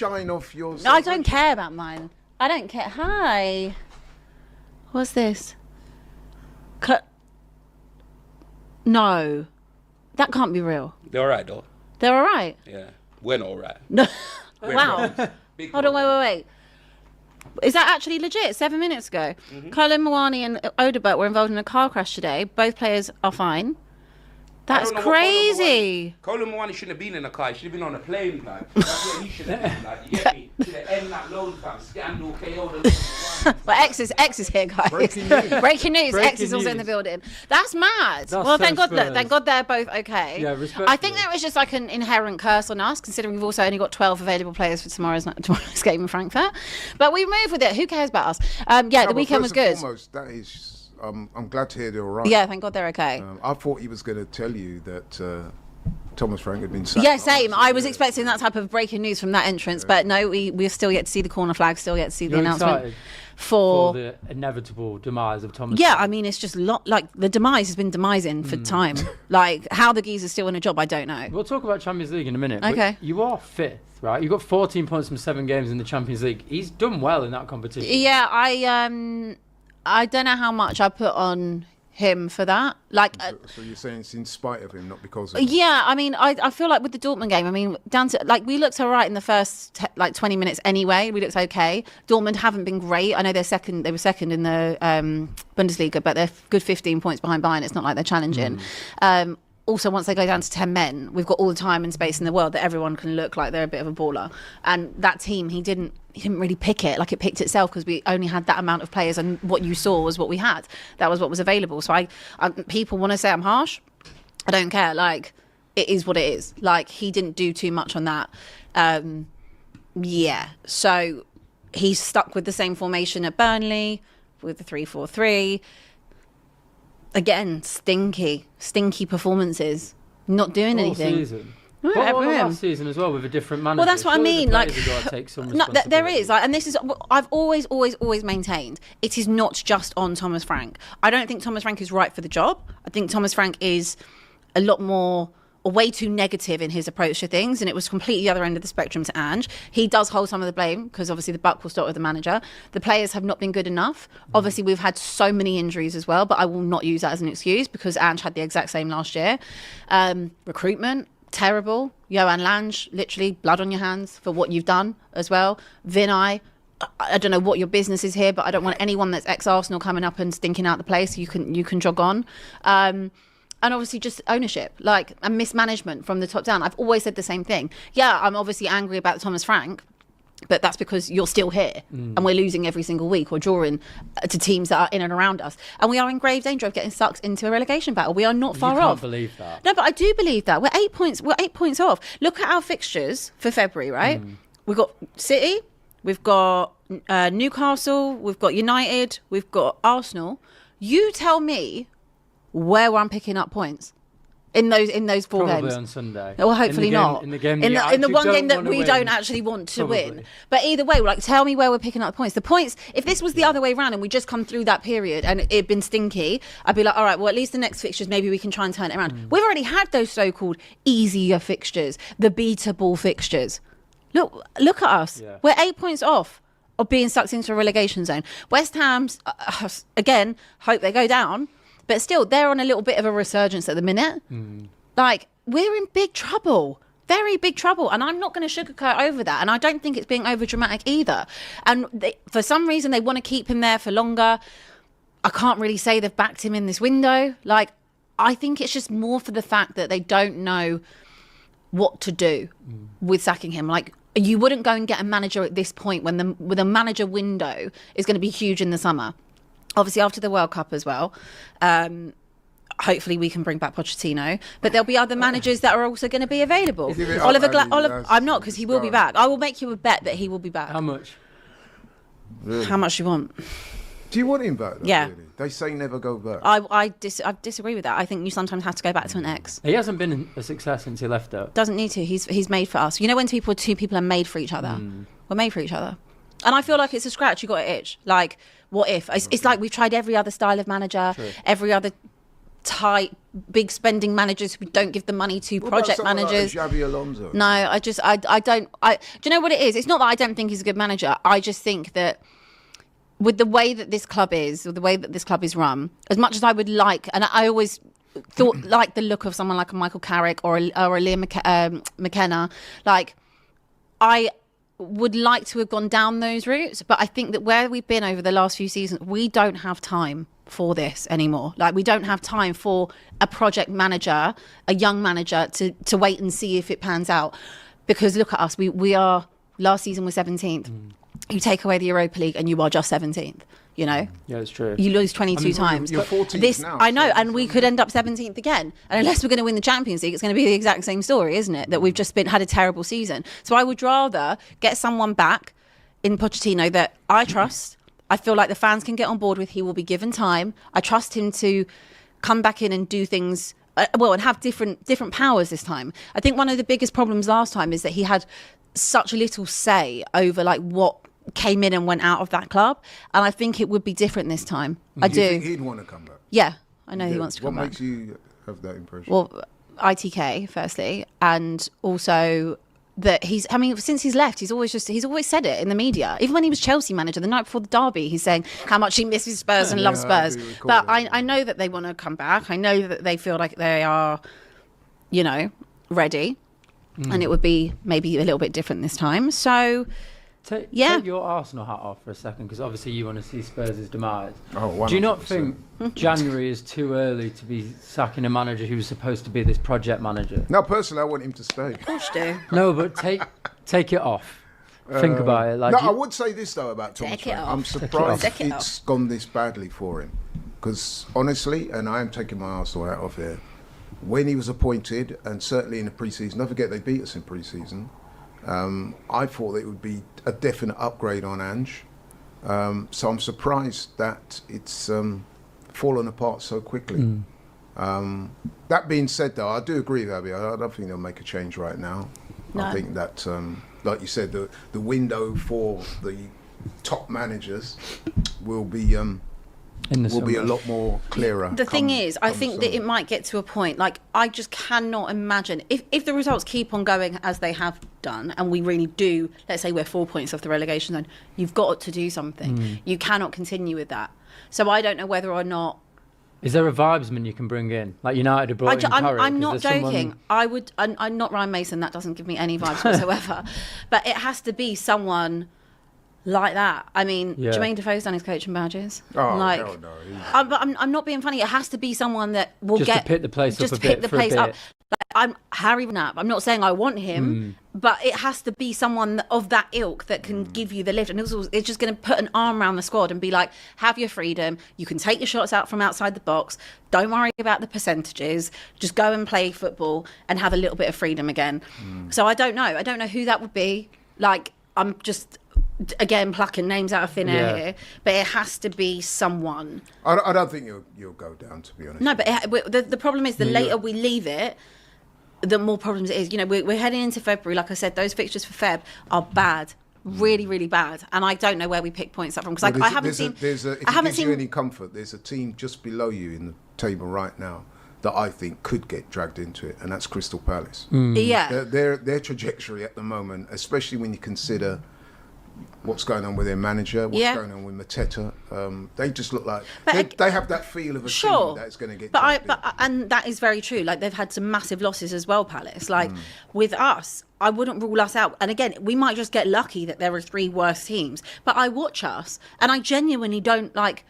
shine off yours. I don't care about mine. I don't care. Hi. What's this? No. That can't be real. They're all right, though. They're all right? Yeah. We're not all right. No. We're Wow. big Hold on, problem. wait. Is that actually legit? 7 minutes ago. Colin Mawani and Odebert were involved in a car crash today. Both players are fine. That's crazy. Colin Mawani shouldn't have been in a car. He should have been on a plane, like. That's where he should have been, like. You get me? To the end, that loan fam. Scandal, KO. But X is here, guys. Breaking news. X is also in the building. That's mad. Well, thank God. Look, thank God they're both okay. Yeah, respect. I think there was just like an inherent curse on us, considering we've also only got 12 available players for tomorrow's game in Frankfurt. But we move with it. Who cares about us? The weekend was good. Foremost, that is. I'm glad to hear they're all right. Yeah, thank God they're okay. I thought he was going to tell you that Thomas Frank had been sacked. Yeah, same. I was expecting that type of breaking news from that entrance, but no, we're still yet to see the corner flag, still yet to see the announcement for the inevitable demise of Thomas. Yeah, I mean, it's just like the demise has been demising for time. Like how the geezer's still in a job, I don't know. We'll talk about Champions League in a minute. Okay. But you are fifth, right? You got 14 points from 7 games in the Champions League. He's done well in that competition. Yeah, I don't know how much I put on him for that. Like, So you're saying it's in spite of him, not because of him? yeah, I mean, I feel like with the Dortmund game, I mean, down to like we looked all right in the first 20 minutes anyway. We looked okay. Dortmund haven't been great. I know they're second. They were second in the Bundesliga, but they're good 15 points behind Bayern. It's not like they're challenging. Also, once they go down to 10 men, we've got all the time and space in the world that everyone can look like they're a bit of a baller. And that team, he didn't really pick it. Like, it picked itself because we only had that amount of players, and what you saw was what we had. That was what was available. So people want to say I'm harsh. I don't care. Like, it is what it is. Like, he didn't do too much on that. Yeah. So he's stuck with the same formation at Burnley with the 3-4-3. Again, stinky performances. Not doing All anything. Season. Right, But for him. last season as well with a different manager. Well, that's what I Surely mean. the Like, players have got to take some no, responsibility. there is. Like, and this is, I've always maintained, it is not just on Thomas Frank. I don't think Thomas Frank is right for the job. I think Thomas Frank is a lot more, way too negative in his approach to things, and it was completely the other end of the spectrum to Ange. He does hold some of the blame because obviously the buck will stop with the manager. The players have not been good enough. Obviously, we've had so many injuries as well, but I will not use that as an excuse because Ange had the exact same last year. Recruitment, terrible. Johan Lange, literally blood on your hands for what you've done as well. Vinay, I don't know what your business is here, but I don't want anyone that's ex-Arsenal coming up and stinking out the place. You can jog on. And obviously just ownership, like, and mismanagement from the top down. I've always said the same thing. Yeah, I'm obviously angry about Thomas Frank, but that's because you're still here and we're losing every single week or drawing to teams that are in and around us. And we are in grave danger of getting sucked into a relegation battle. We are not far You off. can't believe that. No, but I do believe that. We're 8 points off. Look at our fixtures for February, right? We've got City, we've got Newcastle, we've got United, we've got Arsenal. You tell me where I'm picking up points in those 4 Probably games. on Sunday. Well, hopefully not. In the game in the one game that we don't win. actually want to Probably. win. But either way, like, tell me where we're picking up the points. The points, if this was the other way around and we just come through that period and it'd been stinky, I'd be like, all right, well, at least the next fixtures, maybe we can try and turn it around. We've already had those so-called easier fixtures, the beatable fixtures. Look at us. Yeah. We're 8 points off of being sucked into a relegation zone. West Ham's, again, hope they go down. But still, they're on a little bit of a resurgence at the minute. Like, we're in big trouble. Very big trouble. And I'm not going to sugarcoat over that. And I don't think it's being over dramatic either. And for some reason, they want to keep him there for longer. I can't really say they've backed him in this window. Like, I think it's just more for the fact that they don't know what to do with sacking him. Like, you wouldn't go and get a manager at this point when the manager window is going to be huge in the summer. Obviously, after the World Cup as well. Hopefully, we can bring back Pochettino. But there'll be other managers that are also going to be available. I'm not, because he will be back. I will make you a bet that he will be back. How much? Really? How much do you want? Do you want him back? Though, Yeah. Really? They say never go back. I disagree with that. I think you sometimes have to go back to an ex. He hasn't been a success since he left, though. Doesn't need to. He's made for us. You know when two people are made for each other? We're made for each other. And I feel like it's a scratch. You got to itch. Like, what if? It's like we've tried every other style of manager, every other tight, big spending managers who don't give the money to project managers. Like Xabi Alonso. No, I don't. Do you know what it is? It's not that I don't think he's a good manager. I just think that with the way that this club is, or the way that this club is run, as much as I would like, and I always thought like the look of someone like a Michael Carrick or a Liam McKenna, like I would like to have gone down those routes, but I think that where we've been over the last few seasons, we don't have time for this anymore. Like, we don't have time for a project manager, a young manager, to wait and see if it pans out. Because look at us, we are, last season we're 17th. You take away the Europa League and you are just 17th, you know? Yeah, it's true. You lose 22 times. You're 14th now. I know, and we could end up 17th again. And unless we're going to win the Champions League, it's going to be the exact same story, isn't it? That we've just had a terrible season. So I would rather get someone back in Pochettino that I trust. I feel like the fans can get on board with. He will be given time. I trust him to come back in and do things, and have different powers this time. I think one of the biggest problems last time is that he had such little say over like what came in and went out of that club, and I think it would be different this time. I do. You think he'd want to come back? Yeah, I know he wants to come back. What makes you have that impression? Well, ITK firstly, and also that since he's left, he's always said it in the media. Even when he was Chelsea manager, the night before the derby, he's saying how much he misses Spurs and loves Spurs. But I know that they want to come back. I know that they feel like they are, ready, and it would be maybe a little bit different this time. So. Take your Arsenal hat off for a second, because obviously you want to see Spurs' demise. Oh, do you not think January is too early to be sacking a manager who's supposed to be this project manager? No, personally, I want him to stay. Of course you do. No, but take it off. Think about it. Like, I would say this though about Thomas Frank. I'm surprised it's gone this badly for him, because honestly, and I am taking my Arsenal hat off here, when he was appointed, and certainly in the pre-season, don't forget they beat us in pre-season. I thought it would be a definite upgrade on Ange. So I'm surprised that it's fallen apart so quickly. That being said, though, I do agree with Abbi. I don't think they'll make a change right now. No. I think that, like you said, the window for the top managers will be a lot more clearer. The thing is, I think that it might get to a point, like, I just cannot imagine, if the results keep on going as they have done, and we really do, let's say we're 4 points off the relegation zone, you've got to do something. You cannot continue with that. So I don't know whether or not... Is there a vibesman you can bring in? Like United brought in Curry? I'm not joking. I'm not Ryan Mason, that doesn't give me any vibes whatsoever. But it has to be someone... like that. I mean, Jermaine Defoe's done his coaching badges. Oh, like, hell no. But I'm not being funny. It has to be someone that will just to pick the place up a bit. Like, I'm Harry Redknapp. I'm not saying I want him, but it has to be someone of that ilk that can give you the lift. And it's just going to put an arm around the squad and be like, have your freedom. You can take your shots out from outside the box. Don't worry about the percentages. Just go and play football and have a little bit of freedom again. So I don't know. I don't know who that would be. Like, I'm just... again, plucking names out of thin air here, but it has to be someone. I don't think you'll go down, to be honest. No, but the problem is the later we leave it, the more problems it is. We're heading into February. Like I said, those fixtures for Feb are bad, really, really bad. And I don't know where we pick points up from, because I haven't seen. If it gives you any comfort, there's a team just below you in the table right now that I think could get dragged into it, and that's Crystal Palace. Yeah, their trajectory at the moment, especially when you consider what's going on with their manager, what's going on with Mateta. They just look like they have that feel of a team that's going to get. And that is very true. Like, they've had some massive losses as well, Palace. Like with us, I wouldn't rule us out. And again, we might just get lucky that there are three worse teams. But I watch us, and I genuinely don't like.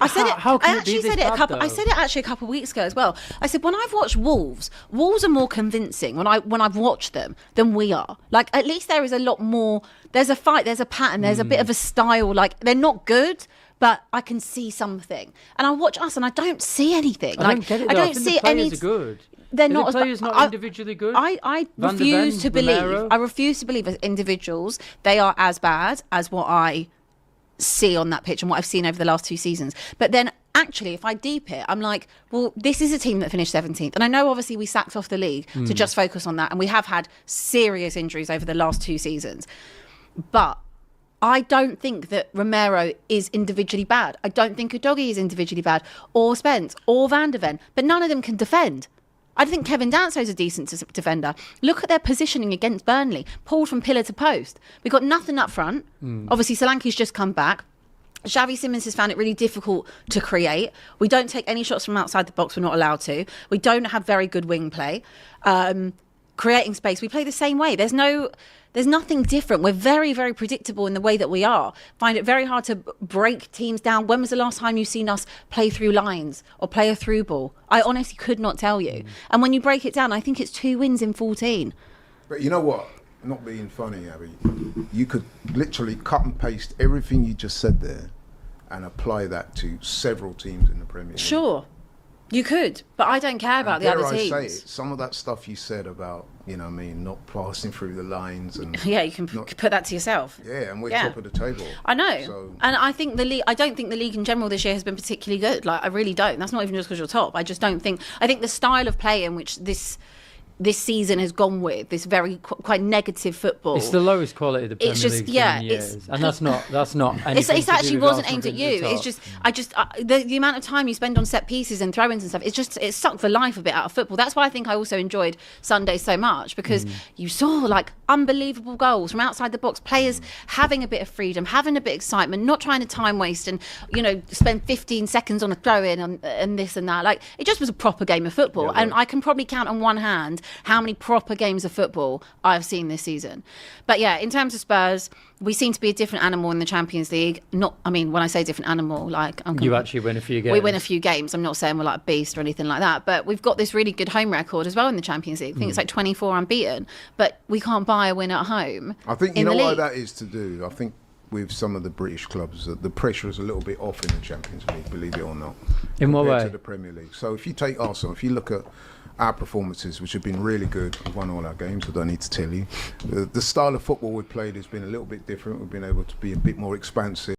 I said it. I said it actually a couple of weeks ago as well. I said, when I've watched Wolves are more convincing when I've watched them than we are. Like, at least there is a lot more. There's a fight. There's a pattern. There's a bit of a style. Like, they're not good, but I can see something. And I watch us, and I don't see anything. I don't get it. I don't see any. Are good. They're not. The players not individually good. I refuse to believe. I refuse to believe as individuals they are as bad as what I see on that pitch and what I've seen over the last 2 seasons. But then actually, if I deep it, I'm like, well, this is a team that finished 17th. And I know obviously we sacked off the league to just focus on that. And we have had serious injuries over the last 2 seasons. But I don't think that Romero is individually bad. I don't think Udogie is individually bad, or Spence, or Van de Ven, but none of them can defend. I think Kevin Danso's a decent defender. Look at their positioning against Burnley, pulled from pillar to post. We've got nothing up front. Obviously, Solanke's just come back. Xavi Simons has found it really difficult to create. We don't take any shots from outside the box. We're not allowed to. We don't have very good wing play. Creating space, we play the same way. There's nothing different. We're very, very predictable in the way that we are. Find it very hard to break teams down. When was the last time you've seen us play through lines or play a through ball? I honestly could not tell you. And when you break it down, I think it's 2 wins in 14. But you know what? Not being funny, Abby, you could literally cut and paste everything you just said there and apply that to several teams in the Premier League. Sure, you could, but I don't care about the other teams. I say it, some of that stuff you said about, not passing through the lines and yeah, you can put that to yourself. Yeah, and we're top of the table. I know, so. And I think the league. I don't think the league in general this year has been particularly good. Like, I really don't. That's not even just because you're top. I just don't think. I think the style of play in which this season has gone with this very quite negative football. It's the lowest quality of the Premier League in years, and that's not. It actually wasn't aimed at you. It's just the amount of time you spend on set pieces and throw-ins and stuff. It sucked the life a bit out of football. That's why I think I also enjoyed Sunday so much, because you saw like unbelievable goals from outside the box, players having a bit of freedom, having a bit of excitement, not trying to time waste and spend 15 seconds on a throw-in and this and that. Like, it just was a proper game of football, and I can probably count on one hand how many proper games of football I've seen this season. But yeah, in terms of Spurs, we seem to be a different animal in the Champions League. When I say different animal, you actually win a few games. We win a few games. I'm not saying we're like a beast or anything like that, but we've got this really good home record as well in the Champions League. I think it's like 24 unbeaten, but we can't buy a win at home. I think you know why that is to do. I think with some of the British clubs, the pressure is a little bit off in the Champions League, believe it or not. In what way? To the Premier League. So if you take Arsenal, if you look at our performances, which have been really good, we've won all our games, I don't need to tell you. The style of football we've played has been a little bit different. We've been able to be a bit more expansive.